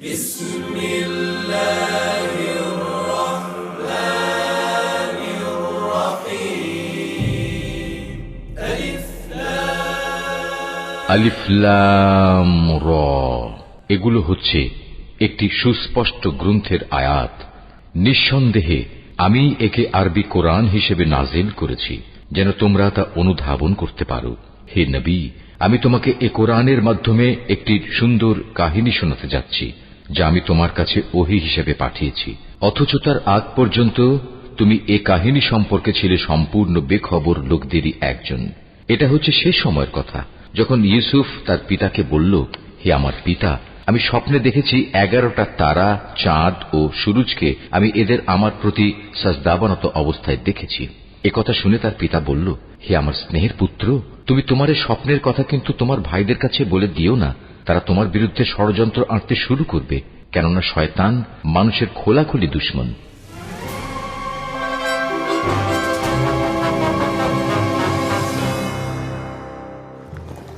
আলিফ লাম র, এগুলো হচ্ছে একটি সুস্পষ্ট গ্রন্থের আয়াত। নিঃসন্দেহে আমি একে আরবি কোরআন হিসেবে নাজিল করেছি যেন তোমরা তা অনুধাবন করতে পারো। হে নবী, আমি তোমাকে এ কোরআনের মাধ্যমে একটি সুন্দর কাহিনী শোনাতে যাচ্ছি যা আমি তোমার কাছে ওহী হিসেবে পাঠিয়েছি, অথচ তার আগ পর্যন্ত তুমি এ কাহিনী সম্পর্কে ছিলে সম্পূর্ণ বেখবর লোকদেরই একজন। এটা হচ্ছে সে সময়ের কথা যখন ইউসুফ তার পিতাকে বলল, হে আমার পিতা, আমি স্বপ্নে দেখেছি 11টা তারা, চাঁদ ও সূরজকে আমি এদের আমার প্রতি সাজদাবনত অবস্থায় দেখেছি। একথা শুনে তার পিতা বলল, হে আমার স্নেহের পুত্র, তুমি তোমার এই স্বপ্নের কথা কিন্তু তোমার ভাইদের কাছে বলে দিও না। তারা তোমার বিরুদ্ধে ষড়যন্ত্র আঁটতে শুরু করবে, কেননা শয়তান মানুষের খোলাখুলি দুশমন।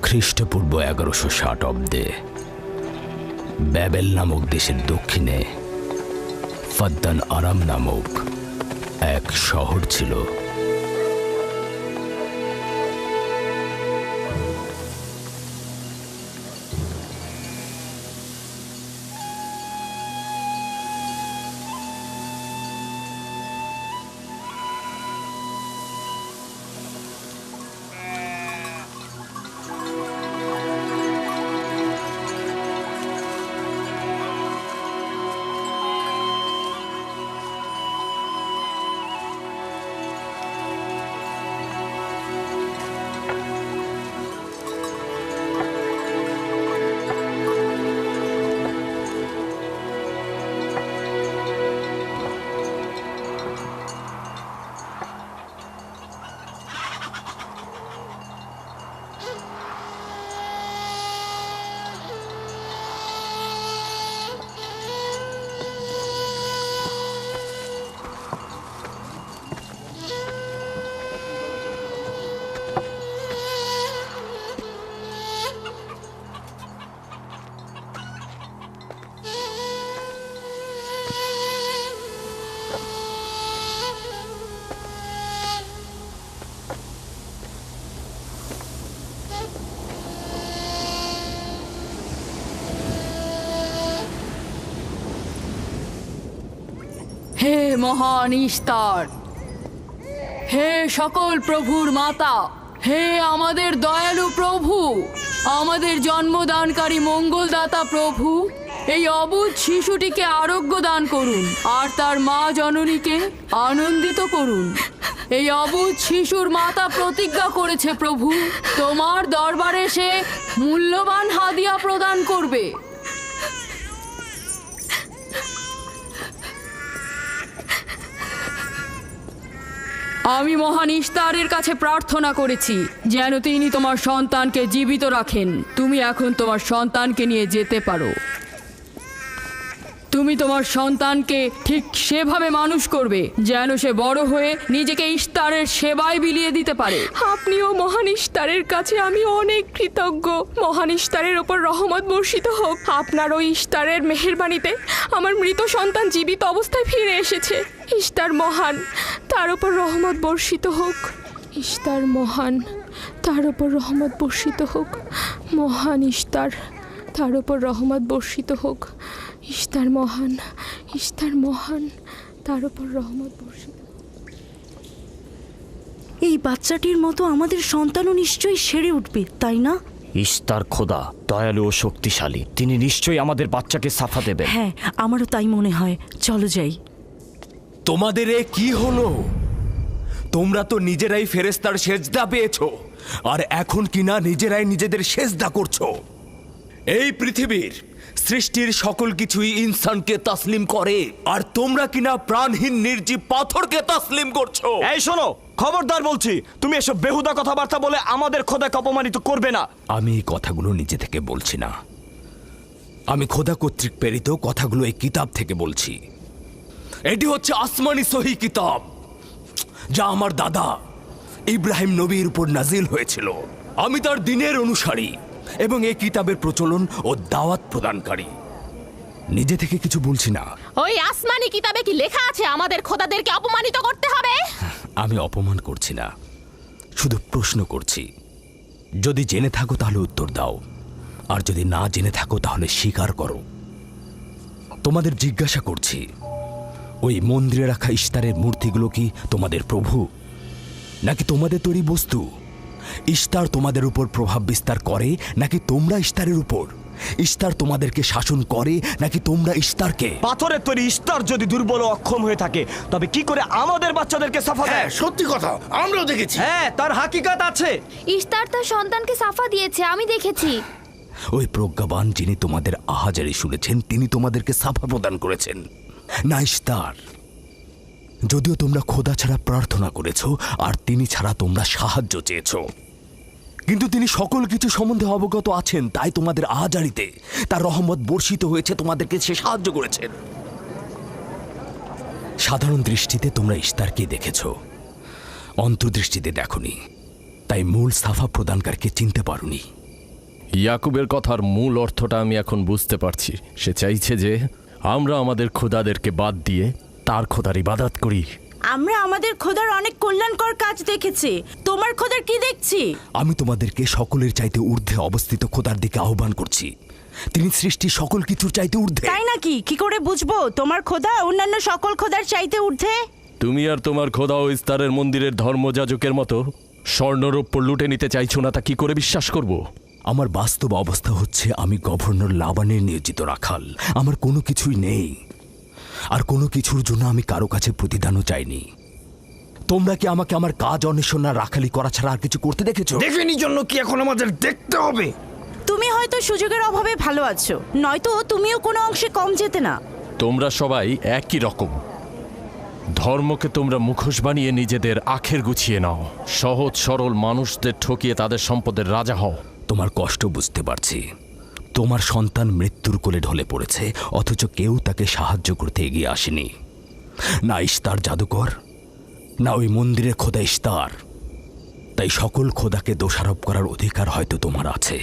খ্রিস্টপূর্ব 1160 অব্দে ব্যাবেল নামক দেশের দক্ষিণে ফাদ্দান আরাম নামক এক শহর ছিল। হে মহান ইস্তার, হে সকল প্রভুর মাতা, হে আমাদের দয়ালু প্রভু, আমাদের জন্মদানকারী মঙ্গলদাতা প্রভু, এই অবুঝ শিশুটিকে আরোগ্য দান করুন আর তার মা জননীকে আনন্দিত করুন। এই অবুঝ শিশুর মাতা প্রতিজ্ঞা করেছে প্রভু, তোমার দরবারে সে মূল্যবান হাদিয়া প্রদান করবে। আমি মহান ইস্তারের কাছে প্রার্থনা করেছি যেন তিনি তোমার সন্তানকে জীবিত রাখেন। তুমি এখন তোমার সন্তানকে নিয়ে যেতে পারো। তুমি তোমার সন্তানকে ঠিক সেভাবে মানুষ করবে যেন সে বড় হয়ে নিজেকে ইস্তারের সেবায় বিলিয়ে দিতে পারে। আপনিও মহান ইস্তারের কাছে আমি অনেক কৃতজ্ঞ। মহান ইস্তারের ওপর রহমত বর্ষিত হোক। আপনার ওই ইস্তারের মেহেরবানিতে আমার মৃত সন্তান জীবিত অবস্থায় ফিরে এসেছে। ইস্তার মহান, তার ওপর রহমত বর্ষিত হোক। ইস্তার মহান, তার ওপর রহমত বর্ষিত হোক। মহান ইস্তার, তার ওপর রহমত বর্ষিত হোক। ইস্তার মহান, ইস্তার মহান, তার ওপর রহমত বর্ষিত। এই বাচ্চাটির মতো আমাদের সন্তানও নিশ্চয়ই সেরে উঠবে, তাই না? ইস্তার খোদা দয়ালু ও শক্তিশালী, তিনি নিশ্চয়ই আমাদের বাচ্চাকে সাফা দেবেন। হ্যাঁ, আমারও তাই মনে হয়। চলো যাই। তোমাদের এ কি হলো? তোমরা তো নিজেরাই ফেরেশতার সেজদা পেয়েছো, আর এখন কিনা নিজেরাই নিজেদের সেজদা করছো। এই পৃথিবীর সৃষ্টির সকল কিছুই ইনসানকে তাসলিম করে, আর তোমরা কিনা প্রাণহীন নির্জীব পাথরকে তাসলিম করছো। এই শোনো, খবরদার বলছি, তুমি এসব বেহুদা কথাবার্তা বলে আমাদের খোদাকে অপমানিত করবে না। আমি এই কথাগুলো নিজে থেকে বলছি না, আমি খোদা কর্তৃক প্রেরিত কথাগুলো এই কিতাব থেকে বলছি। এটি হচ্ছে আসমানি সহি কিতাব, যা আমার দাদা ইব্রাহিম নবীর উপর নাজিল হয়েছিল। আমি তার দিনের অনুসারী এবং এই কিতাবের প্রচলন ও দাওয়াত প্রদানকারী। নিজে থেকে কিছু বলছি না। ওই আসমানি কিতাবে কি লেখা আছে আমাদের খোদাদেরকে অপমানিত করতে হবে? আমি অপমান করছি না, শুধু প্রশ্ন করছি। যদি জেনে থাকো তাহলে উত্তর দাও, আর যদি না জেনে থাকো তাহলে স্বীকার করো। তোমাদের জিজ্ঞাসা করছি, ওই মন্দিরে রাখা ইশতারের মূর্তিগুলো কি তোমাদের প্রভু, নাকি তোমাদের তৈরি বস্তু? ইশতার তোমাদের উপর প্রভাব বিস্তার করে নাকি তোমরা ইশতারের উপর? ইশতার তোমাদেরকে শাসন করে নাকি তোমরা ইশতারকে? পাথরের তৈরি ইস্তার যদি দুর্বল ও অক্ষম হয়ে থাকে, তবে কি করে আমাদের বাচ্চাদেরকে সাফা দেয়? সত্যি কথা, আমরাও দেখেছি। হ্যাঁ, তার হাকিকাত আছে। ইশতার তার সন্তানকে সাফা দিয়েছে, আমি দেখেছি। ওই প্রজ্ঞাবান যিনি তোমাদের আহাজারি শুনেছেন, তিনি তোমাদেরকে সাফা প্রদান করেছেন, না ইশতার। যদিও তোমরা খোদা ছাড়া প্রার্থনা করেছো আর তিনি ছাড়া তোমরা সাহায্য চেয়েছো, কিন্তু তিনি সকল কিছু সম্বন্ধে অবগত আছেন, তাই তোমাদের আহাজারিতে তার রহমত বর্ষিত হয়েছে, তোমাদেরকে সে সাহায্য করেছেন। সাধারণ দৃষ্টিতে তোমরা ইশতারকে দেখেছো, অন্তর্দৃষ্টিতে দেখোনি, তাই মূল সাফা প্রদানকারকে চিনতে পারোনি। ইয়াকুবের কথার মূল অর্থটা আমি এখন বুঝতে পারছি। সে চাইছে যে আমরা আমাদের খোদাদেরকে বাদ দিয়ে তার খোদার ইবাদত করি। আমরা আমাদের খোদার অনেক কল্যাণকর কাজ দেখেছি, তোমার খোদার কি দেখছি? আমি তোমাদেরকে সকলের চাইতে ঊর্ধ্বে অবস্থিত খোদার দিকে আহ্বান করছি। তিনি সৃষ্টি সকল কিছুর চাইতে ঊর্ধ্বে। তাই নাকি? কি করে বুঝবো তোমার খোদা অন্যান্য সকল খোদার চাইতে ঊর্ধ্বে? তুমি আর তোমার খোদা ও ইস্তারের মন্দিরের ধর্মযাজকের মতো স্বর্ণরৌপ্য লুটে নিতে চাইছো না, তা কি করে বিশ্বাস করব? আমার বাস্তব অবস্থা হচ্ছে, আমি গভর্নর লাবানের নিয়োজিত রাখাল। আমার কোনো কিছুই নেই, আর কোনো কিছুর জন্য আমি কারো কাছে প্রতিদানও চাইনি। তোমরা কি আমাকে আমার কাজ অন্বেষণ না রাখালি করা ছাড়া আর কিছু করতে দেখেছো? দেখেনি জন্য কি এখন আমাদের দেখতে হবে? তুমি হয়তো সুযোগের অভাবে ভালো আছো, নয়তো তুমিও কোনো অংশে কম যেতে না। তোমরা সবাই একই রকম। ধর্মকে তোমরা মুখোশ বানিয়ে নিজেদের আখের গুছিয়ে নাও, সহজ সরল মানুষদের ঠকিয়ে তাদের সম্পদের রাজা হও। তোমার কষ্ট বুঝতে পারছি। তোমার সন্তান মৃত্যুর কোলে ঢলে পড়েছে, অথচ কেউ তাকে সাহায্য করতে এগিয়ে আসেনি। না ইশতার জাদুকর, না ওই মন্দিরের খোদা ইশতার। তাই সকল খোদাকে দোষারোপ করার অধিকার হয়তো তোমার আছে।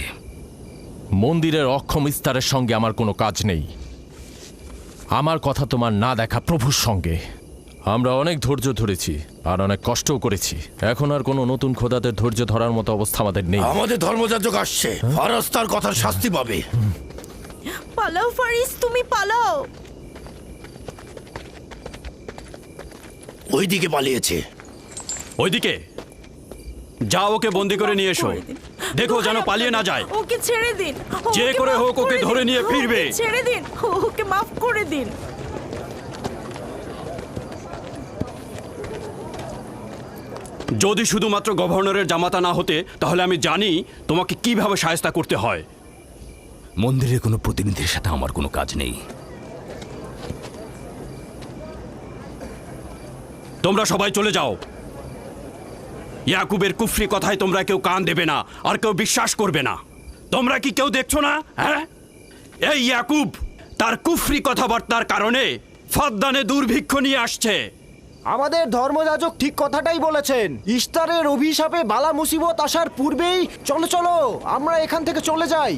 মন্দিরের অক্ষম ইস্তারের সঙ্গে আমার কোনো কাজ নেই। আমার কথা তোমার না দেখা প্রভুর সঙ্গে। আমরা অনেক ধৈর্য ধরেছি আর অনেক কষ্টও করেছি। এখন আর কোনো নতুন খোদাদের ধৈর্য ধরার মতো অবস্থা আমাদের নেই। আমাদের ধর্মযাজক আসছে, ফারাজ তার কথার শাস্তি পাবে। পালাও ফারিস, তুমি পালাও। ওইদিকে পালিয়েছে। ওইদিকে যাও, ওকে বন্দি করে নিয়ে এসো। দেখো যেন পালিয়ে না যায়। ওকে ছেড়ে দিন, যে করে হোক ওকে ধরে নিয়ে ফিরবে। ছেড়ে দিন, ওকে মাফ করে দিন। যদি শুধুমাত্র গভর্নরের জামাতা না হতে, তাহলে আমি জানি তোমাকে কিভাবে শায়েস্তা করতে হয়। মন্দিরের কোনো প্রতিনিধির সাথে আমার কোনো কাজ নেই। তোমরা সবাই চলে যাও। ইয়াকুবের কুফরি কথায় তোমরা কেউ কান দেবে না, আর কেউ বিশ্বাস করবে না। তোমরা কি কেউ দেখছো না? হ্যাঁ, এই ইয়াকুব তার কুফরি কথাবার্তার কারণে ফাদ্দানে দুর্ভিক্ষ নিয়ে আসছে। আমাদের ধর্মযাজক ঠিক কথাটাই বলেছেন। ইশতারের অভিশাপে বালা মুসিবত আসার পূর্বেই চলো চলো আমরা এখান থেকে চলে যাই।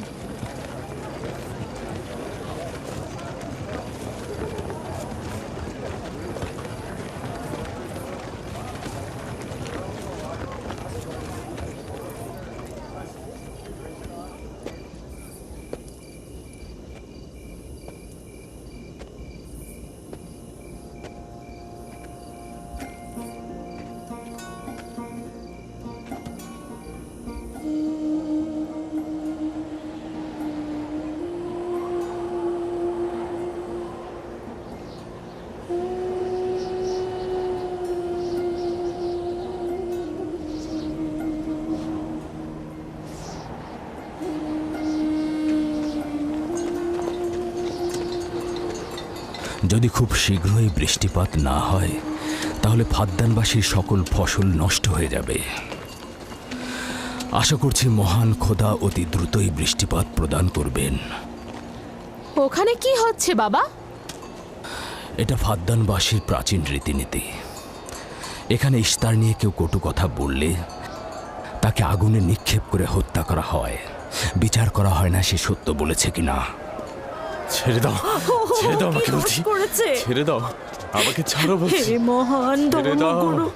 যদি খুব শীঘ্রই বৃষ্টিপাত না হয়, তাহলে ফাদ্দানবাসীর সকল ফসল নষ্ট হয়ে যাবে। আশা করছি মহান খোদা অতি দ্রুতই বৃষ্টিপাত প্রদান করবেন। ওখানে কি হচ্ছে বাবা? এটা ফাদ্দানবাসীর প্রাচীন রীতিনীতি। এখানে ইশতার নিয়ে কেউ কটু কথা বললে তাকে আগুনে নিক্ষেপ করে হত্যা করা হয়। বিচার করা হয় না সে সত্য বলেছে কিনা। ছেড়ে দাও, ছেড়ে দাও আমাকে বলছি, করেছে ছেড়ে দাও আমাকে, ছাড়ো বলছি। হে মহান ছেড়ে দাও। ধর্মগুরু,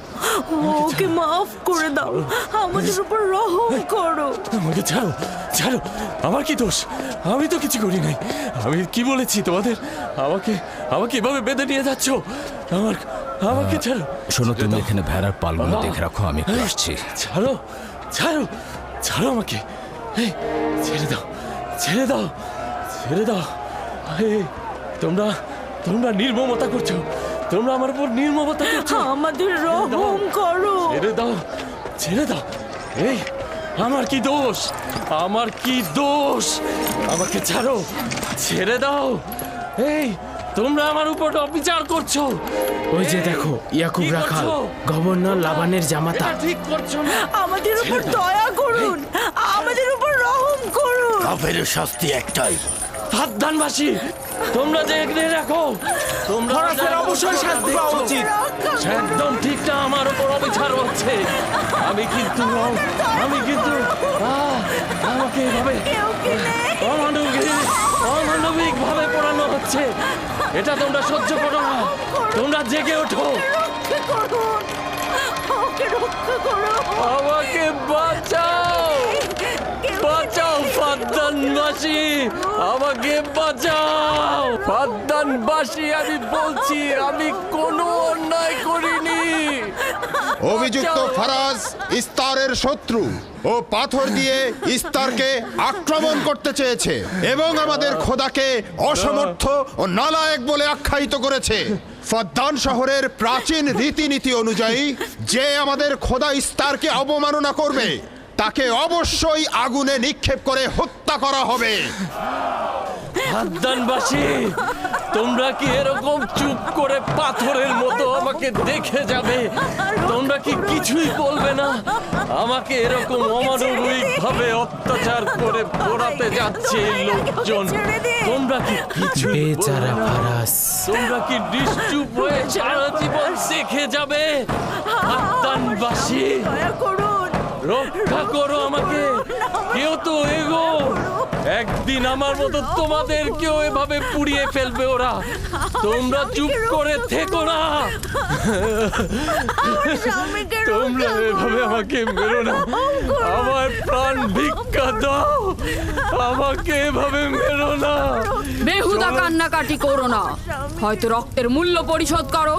ওকে মাফ করে দাও, আমাদের উপর রহম করো। আমাকে ছাড়ো, ছাড়ো, আমার কি দোষ? আমি তো কিছু করি নাই। আমি কি বলেছি তোমাদের? আমাকে আমাকে এভাবে বেঁধে নিয়ে যাচ্ছ? আমাকে ছাড়ো। শোনো, তুমি এখানে ভেড়ার পালগুলো দেখে রাখো, আমি একটু আসছি। ছাড়ো, ছাড়ো, ছাড়ো আমাকে। এই, ছেড়ে দাও, ছেড়ে দাও, ছেড়ে দাও। এই, তোমরা তোমরা নির্মমতা করছো, তোমরা আমার উপর নির্মমতা করছো। আমাদের রহম করো। ছেড়ে দাও, ছেড়ে দাও। এই, আমার কি দোষ? আমার কি দোষ? আমাকে ছাড়ো, ছেড়ে দাও। এই, তোমরা আমার উপর অবিচার করছো। ওই যে দেখো, ইয়াকুব কি রাখাল, করছো? গভর্নর লাবানের জামাতা। এটা ঠিক করছো না। আমাদের উপর দয়া করুন, আমাদের উপর রহম করুন। কাফের শাস্তি একটাই। সাবধানবাসী, তোমরা দেখে রাখো, তোমরা ফরাসের অবশ্যই শাস্তি পাওয়া উচিত। একদম ঠিক না, আমার উপর অবিচার হচ্ছে। আমি কিন্তু আমাকে এভাবে অমানবিক ভাবে পড়ানো হচ্ছে। এটা তোমরা সহ্য করো না, তোমরা জেগে ওঠো। রক্ষা করুন, ওকে রক্ষা করো। আমাকে বাঁচাও, বাঁচাও ফাদ্দানবাসী, আমাকে বাঁচাও ফাদ্দানবাসী। আমি বলছি, আমি কোনো অন্যায় করিনি। অভিযুক্ত ফারাজ ইস্তারের শত্রু ও পাথর দিয়ে ইস্তারকে আক্রমণ করতে চেয়েছে এবং আমাদের খোদাকে অসমর্থ ও নালায়েক বলে আখ্যায়িত করেছে। ফদ্দান শহরের প্রাচীন রীতিনীতি অনুযায়ী যে আমাদের খোদা ইস্তারকে অবমাননা করবে তাকে অবশ্যই আগুনে নিক্ষেপ করে হত্যা করা হবে। ফাদ্দানবাসী, তোমরা কি এরকম চুপ করে পাথরের মতো আমাকে দেখে যাবে? তোমরা কি কিছুই বলবে না? আমাকে এরকম অমানবিক ভাবে অত্যাচার করে পোড়াতে যাচ্ছে এই লোকজন। তোমরা কি কিছু বেচারা ফারাস। তোমরা কি নিশ্চুপ হয়ে সারা জীবন দেখে যাবে? ফাদ্দানবাসী, দয়া করুন, রক্ষা করো আমাকে। কেউ তো এগো, একদিন আমার মতো তোমাদের কেউ এভাবে পুড়িয়ে ফেলবে ওরা। তোমরা চুপ করে থেকো না। তোমরা এভাবে আমাকে মেরো না, আমার প্রাণ ভিক্ষা দাও, আমাকে এভাবে মেরো না। বেহুদা কান্নাকাটি করো না, হয়তো রক্তের মূল্য পরিশোধ করো,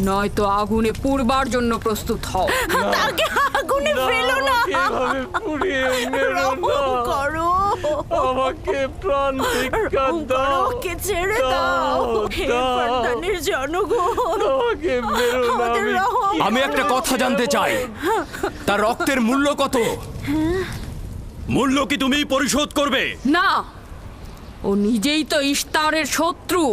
নয়তো আগুনে পুড়বার জন্য প্রস্তুত হও। তাকে আগুনে ফেলো না, এভাবে পুড়িয়ে মেরো না, করো, আমাকে প্রাণ ভিক্ষা দাও, ওকে ছেড়ে দাও। হে ফদ্দানের জনগণ, আমাকে মেরো না। আমাদের রহম আমি একটা কথা জানতে চাই, তার রক্তের মূল্য কত? মূল্য কি তুমি পরিশোধ করবে? না, ও নিজেই তো ইস্তারের শত্রু।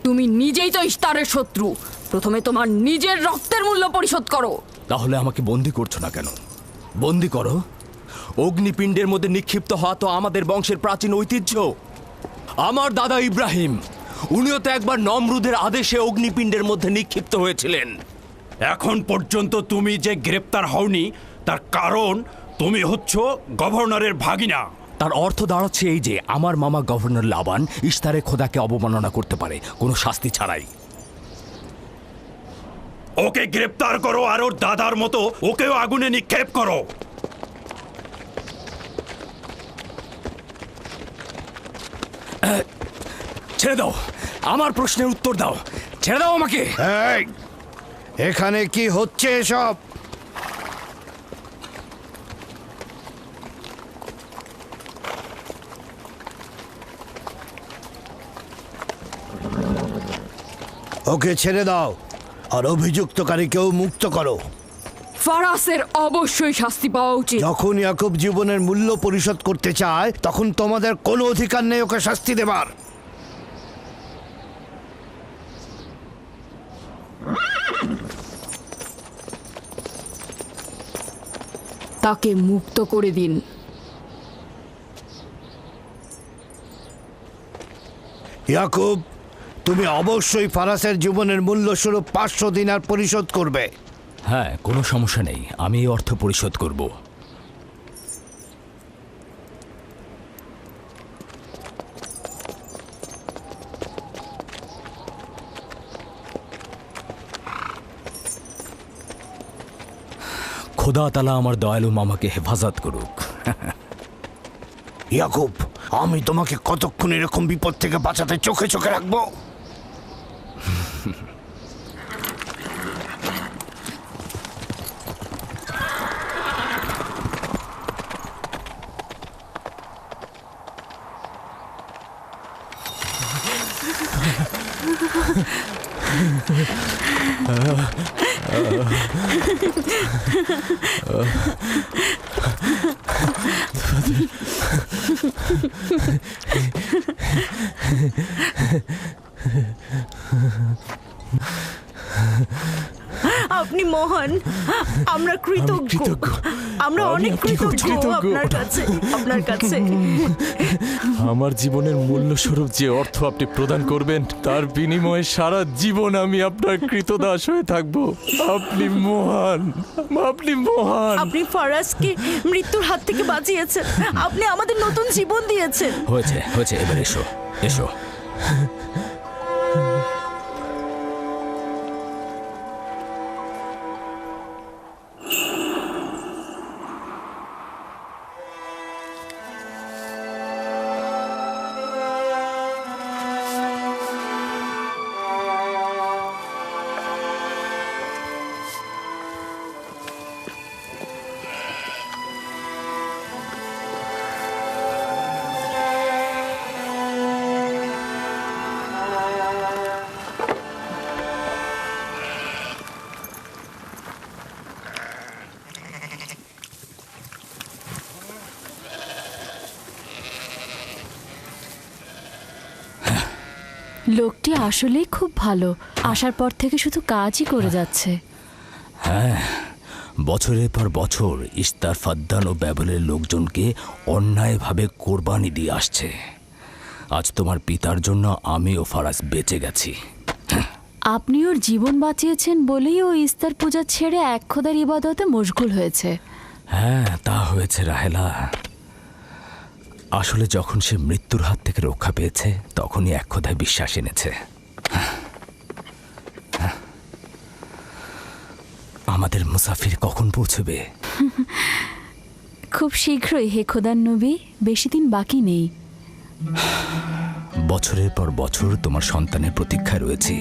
তুমি নিজেই তো ইস্তারের শত্রু, প্রথমে তোমার নিজের রক্তের মূল্য পরিশোধ করো। তাহলে আমাকে বন্দি করছো না কেন? বন্দি করো। অগ্নিপিণ্ডের মধ্যে নিক্ষিপ্ত হওয়া তো আমাদের বংশের প্রাচীন ঐতিহ্য। আমার দাদা ইব্রাহিম, উনিও তো একবার নমরুদের আদেশে অগ্নিপিণ্ডের মধ্যে নিক্ষিপ্ত হয়েছিলেন। এখন পর্যন্ত তুমি যে গ্রেপ্তার হওনি তার কারণ তুমি হচ্ছ গভর্নরের ভাগিনা। তার অর্থ দাঁড়াচ্ছে এই যে আমার মামা গভর্নর লাবান ইস্তারের খোদাকে অবমাননা করতে পারে কোনো শাস্তি ছাড়াই। ওকে গ্রেপ্তার করো আর ওর দাদার মতো ওকেও আগুনে নিক্ষেপ করো। ছেড়ে দাও, আমার প্রশ্নের উত্তর দাও, ছেড়ে দাও আমাকে। এখানে কি হচ্ছে এসব? ওকে ছেড়ে দাও আর অভিযুক্তকারীকেও মুক্ত করো। ফারাসের অবশ্যই শাস্তি পাওয়া উচিত। যখন ইয়াকুব জীবনের মূল্য পরিশোধ করতে চায় তখন তোমাদের কোনো অধিকার নেই ওকে শাস্তি দেবার। তাকে মুক্ত করে দিন। ইয়াকুব, তুমি অবশ্যই ফারাসের জীবনের মূল্য স্বরূপ 500 দিনার পরিশোধ করবে। হ্যাঁ, কোনো সমস্যা নেই, আমি এই অর্থ পরিশোধ করব। খোদা তাআলা আমার দয়ালু মামাকে হেফাজত করুক। ইয়াকুব, আমি তোমাকে কতক্ষণ এরকম বিপদ থেকে বাঁচাতে চোখে চোখে রাখবো? আপনি মহান, আমরা কৃতজ্ঞ, আমরা অনেক কৃতজ্ঞ আপনার কাছে, আপনার কাছে। আমার জীবনের মূল্য স্বরূপ যে অর্থ আপনি প্রদান করবেন তার বিনিময়ে সারা জীবন আমি আপনার কৃতদাস হয়ে থাকব। আপনি মহান, আপনি মহান। আপনি ফারাজকে মৃত্যুর হাত থেকে বাঁচিয়েছেন, আপনি আমাদের নতুন জীবন দিয়েছেন। হয়েছে হয়েছে, এবার এসো এসো। লোকটি আসলেই খুব ভালো, আসার পর থেকে শুধু কাজই করে যাচ্ছে। হ্যাঁ, বছরের পর বছর ইস্তার, ফাদ্দান ও ব্যাবলের লোকজনকে অন্যায়ভাবে কোরবানি দিয়ে আসছে। আজ তোমার পিতার জন্য আমি ও ফারাজ বেঁচে গেছি। আপনি ওর জীবন বাঁচিয়েছেন বলেই ও ইস্তার পূজা ছেড়ে এক খোদার ইবাদতে মশগুল হয়েছে। হ্যাঁ, তা হয়েছে রাহেলা। আসলে যখন সে মৃত্যুর হাত থেকে রক্ষা পেয়েছে তখনই এক খোদায় বিশ্বাস এনেছে। আমাদের মুসাফির কখন পৌঁছবে? খুব শীঘ্রই হে খোদার নবী, বেশি দিন বাকি নেই। বছরের পর বছর তোমার সন্তানের প্রতীক্ষায় রয়েছি।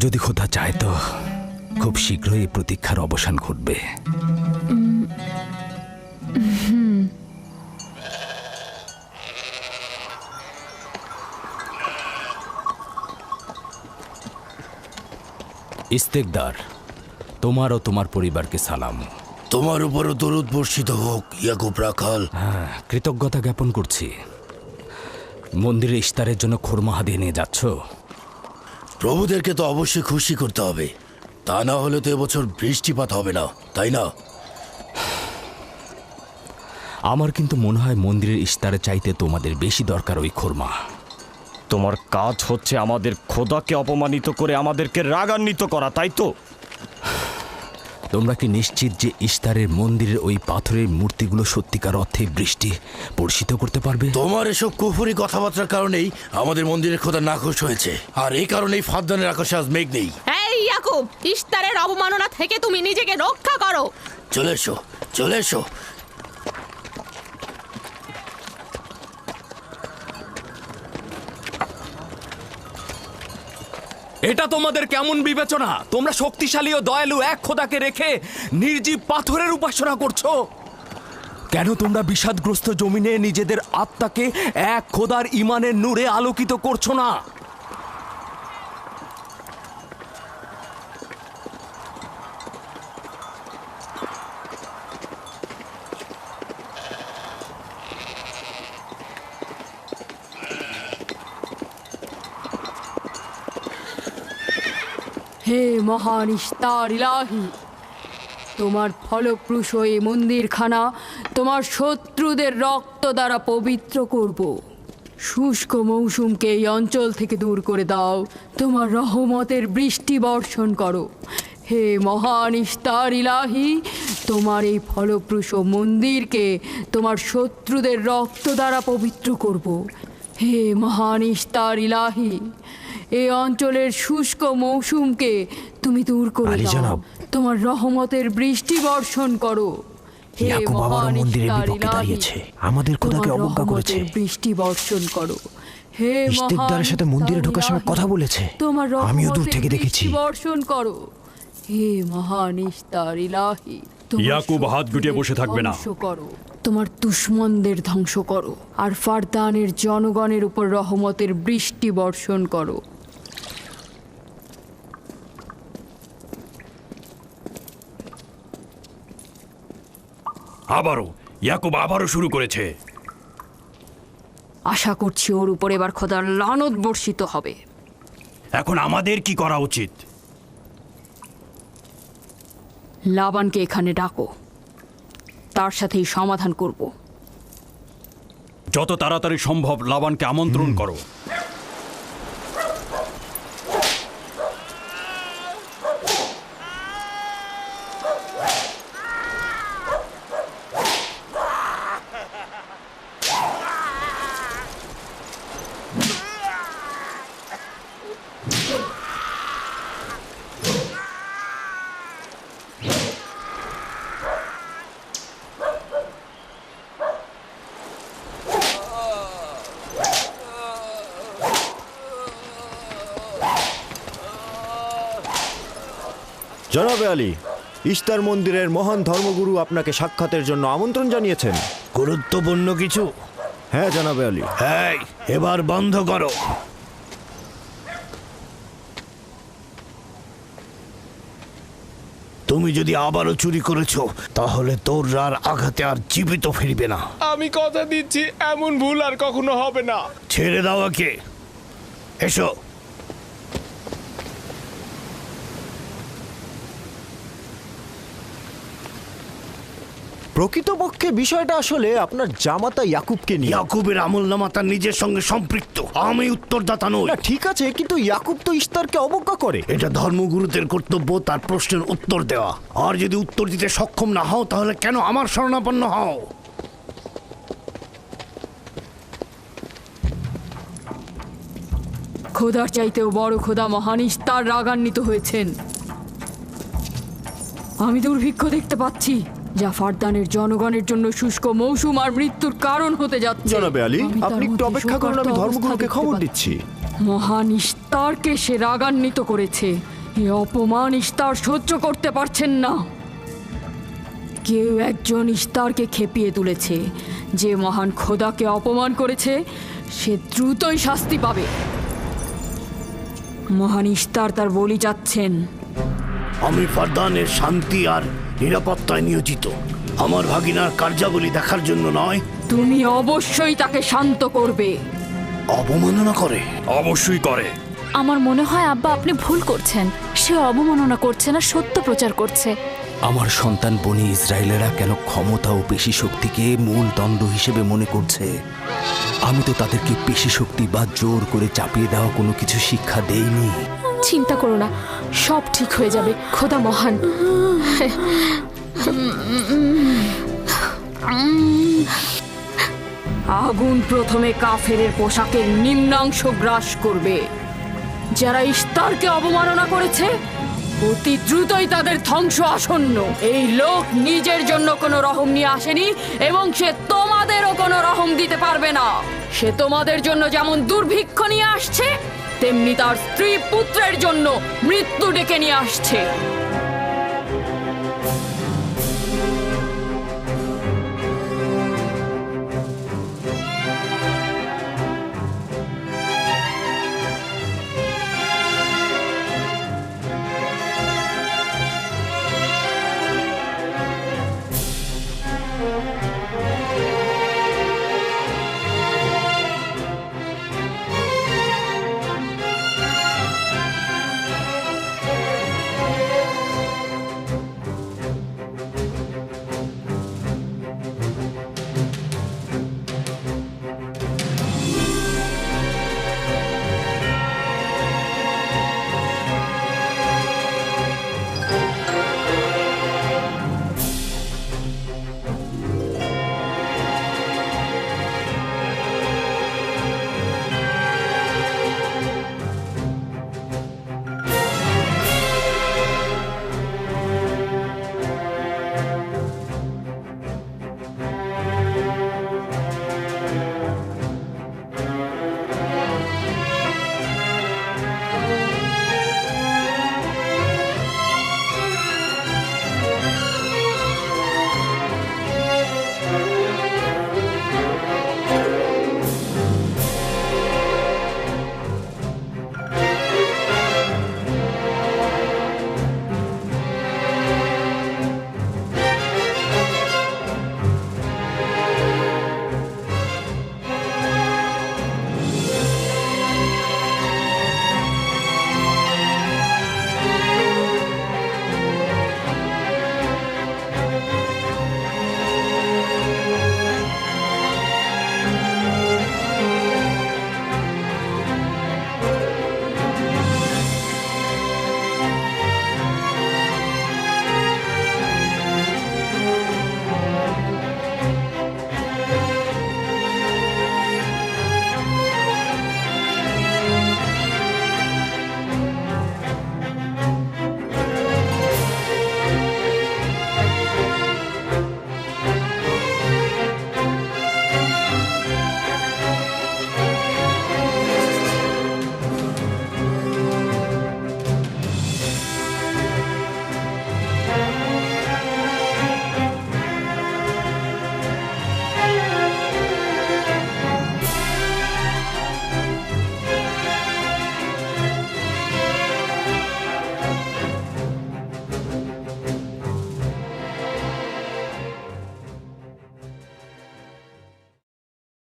যদি খোদা চায় তো খুব শীঘ্রই এই প্রতীক্ষার অবসান ঘটবে। ইস্তেকদার, তোমার ও তোমার পরিবারকে সালাম। তোমার উপরও দরুদ বর্ষিত হোক ইয়াকুব রাখাল। হ্যাঁ, কৃতজ্ঞতা জ্ঞাপন করছি। মন্দিরে ইস্তারের জন্য খোরমা হাদিয়ে নিয়ে যাচ্ছ? প্রভুদেরকে তো অবশ্যই খুশি করতে হবে, তা না হলে তো এবছর বৃষ্টিপাত হবে না, তাই না? আমার কিন্তু মনে হয় মন্দিরের ইস্তারে চাইতে তোমাদের বেশি দরকার ওই খোরমা। তোমার কাজ হচ্ছে আমাদের খোদাকে অপমানিত করে আমাদেরকে রাগান্বিত করা, তাই তো? তোমরা কি নিশ্চিত যে ইস্তারের মন্দিরের ওই পাথরের মূর্তিগুলো সত্যিকার অর্থে বৃষ্টি বর্ষিত করতে পারবে? তোমার এসব কুফুরি কথাবার্তার কারণেই আমাদের মন্দিরের খোদা নাখোশ হয়েছে, আর এই কারণেই ফাদ্দানের আকাশে আজ মেঘ নেই। এই ইয়াকুব, ইস্তারের অবমাননা থেকে তুমি নিজেকে রক্ষা করো। চলে এসো, চলে এসো। এটা তোমাদের কেমন বিবেচনা? তোমরা শক্তিশালী ও দয়ালু এক খোদাকে রেখে নির্জীব পাথরের উপাসনা করছো। কেন তোমরা বিষাদগ্রস্ত জমিনে নিজেদের আত্মাকে এক খোদার ইমানের নূরে আলোকিত করছো না? হে মহান ইস্তার ইলাহি, তোমার ফলপ্রসূ এই মন্দিরখানা তোমার শত্রুদের রক্ত দ্বারা পবিত্র করব। শুষ্ক মৌসুমকে এই অঞ্চল থেকে দূর করে দাও, তোমার রহমতের বৃষ্টি বর্ষণ করো। হে মহান ইস্তার ইলাহি, তোমার এই ফলপ্রসূ মন্দিরকে তোমার শত্রুদের রক্ত দ্বারা পবিত্র করব। হে মহান ইস্তার ইলাহি, এই অঞ্চলের শুষ্ক মৌসুমকে তুমি দূর করে আলী দাও। জনাব। তোমার রহমতের বৃষ্টি বর্ষণ করো। হে ইয়াকুব আবারও মহান মন্দিরের ইস্তার বিপক্ষে ইলাহি, দাঁড়িয়েছে। আমাদের খোদাকে তোমার অবজ্ঞা করেছে। রহমতের বৃষ্টি বর্ষণ করো। হে ইশতেকদারের সাথে মন্দিরে ঢোকার সময় কথা বলেছে। তোমার আমিও দূর রহমতের থেকে দেখেছি। বৃষ্টি বর্ষণ করো। হে মহান ইস্তার ইলাহি, তোমার ইয়াকুব হাত গুটিয়ে বসে থাকবে না। ধ্বংস করো, তোমার দুশমনদের ধ্বংস করো, আর ফারদানের জনগণের উপর রহমতের বৃষ্টি বর্ষণ করো। আবারও শুরু করেছে। আশা করছি ওর উপর এবার খোদার লানত বর্ষিত হবে। এখন আমাদের কি করা উচিত? লাবানকে এখানে ডাকো, তার সাথেই সমাধান করব। যত তাড়াতাড়ি সম্ভব লাবানকে আমন্ত্রণ করো। জনাবে আলী, ইস্তার মন্দিরের মহান ধর্মগুরু আপনাকে সাক্ষাতের জন্য আমন্ত্রণ জানিয়েছেন। গুরুত্বপূর্ণ কিছু? হ্যাঁ জনাবে আলী। হ্যাঁ, এবার বন্ধ করো। তুমি যদি আবারও চুরি করেছো, তাহলে তোর আর আঘাতে আর জীবিত ফিরবে না। আমি কথা দিচ্ছি এমন ভুল আর কখনো হবে না। ছেড়ে দাও একে। এসো। প্রকৃতপক্ষে বিষয়টা আসলে আপনার জামাতা ইয়াকুবকে নিয়ে। ইয়াকুবের আমলনামা তার নিজের সঙ্গে সম্পৃক্ত। আমি উত্তরদাতা নই। না, ঠিক আছে, কিন্তু ইয়াকুব তো ইস্তারকে অবজ্ঞা করে। এটা ধর্মগুরুদের কর্তব্য তার প্রশ্নের উত্তর দেওয়া। আর যদি উত্তর দিতে সক্ষম না হও, তাহলে কেন আমার শরণাপন্ন হও? খোদার চাইতেও বড় খোদা মহান ইস্তার রাগান্বিত হয়েছেন। আমি দুর্ভিক্ষ দেখতে পাচ্ছি, যা ফারদানের জনগণের জন্য শুষ্ক মৌসুম আর মৃত্যুর কারণ হতে যাচ্ছে। জনাবে আলী, আমি তার আপনি একটু মধ্যে অপেক্ষা করুন, আমি শোকার্ত ধর্মগুরুকে অবস্থা খবর দেখতে দিচ্ছি। মহান ইস্তারকে সে রাগান্বিত করেছে। এ অপমান ইস্তার সহ্য করতে পারছেন না। কেউ একজন ইস্তারকে খেপিয়ে তুলেছে। যে মহান খোদাকে অপমান করেছে, সে দ্রুতই শাস্তি পাবে। মহান ইস্তার তার বলি যাচ্ছেন। আমি ফারদানের শান্তি আর নিরাপত্তায় নিয়োজিত। আমার ভাগিনার কার্যাবলী দেখার জন্য নয়। তুমি অবশ্যই তাকে শান্ত করবে। অবমাননা করে? অবশ্যই করে। আমার মনে হয় আব্বা আপনি ভুল করছেন। সে অবমাননা করছে না, সত্য প্রচার করছে। আমার সন্তান বনি ইসরায়েলেরা কেন ক্ষমতা ও পেশি শক্তিকে মূল দণ্ড হিসেবে মনে করছে? আমি তো তাদেরকে পেশি শক্তি বা জোর করে চাপিয়ে দেওয়া কোনো কিছু শিক্ষা দেইনি। চিন্তা করো না, সব ঠিক হয়ে যাবে। খোদা মহান। আগুন প্রথমে কাফেরের পোশাকের নিম্নাংশ গ্রাস করবে। যারা ইস্তারকে অবমাননা করেছে, অতি দ্রুতই তাদের ধ্বংস আসন্ন। এই লোক নিজের জন্য কোনো রহম নিয়ে আসেনি, এবং সে তোমাদেরও কোনো রহম দিতে পারবে না। সে তোমাদের জন্য যেমন দুর্ভিক্ষ নিয়ে আসছে, তেমনি তার স্ত্রী পুত্রের জন্য মৃত্যু ডেকে নিয়ে আসছে।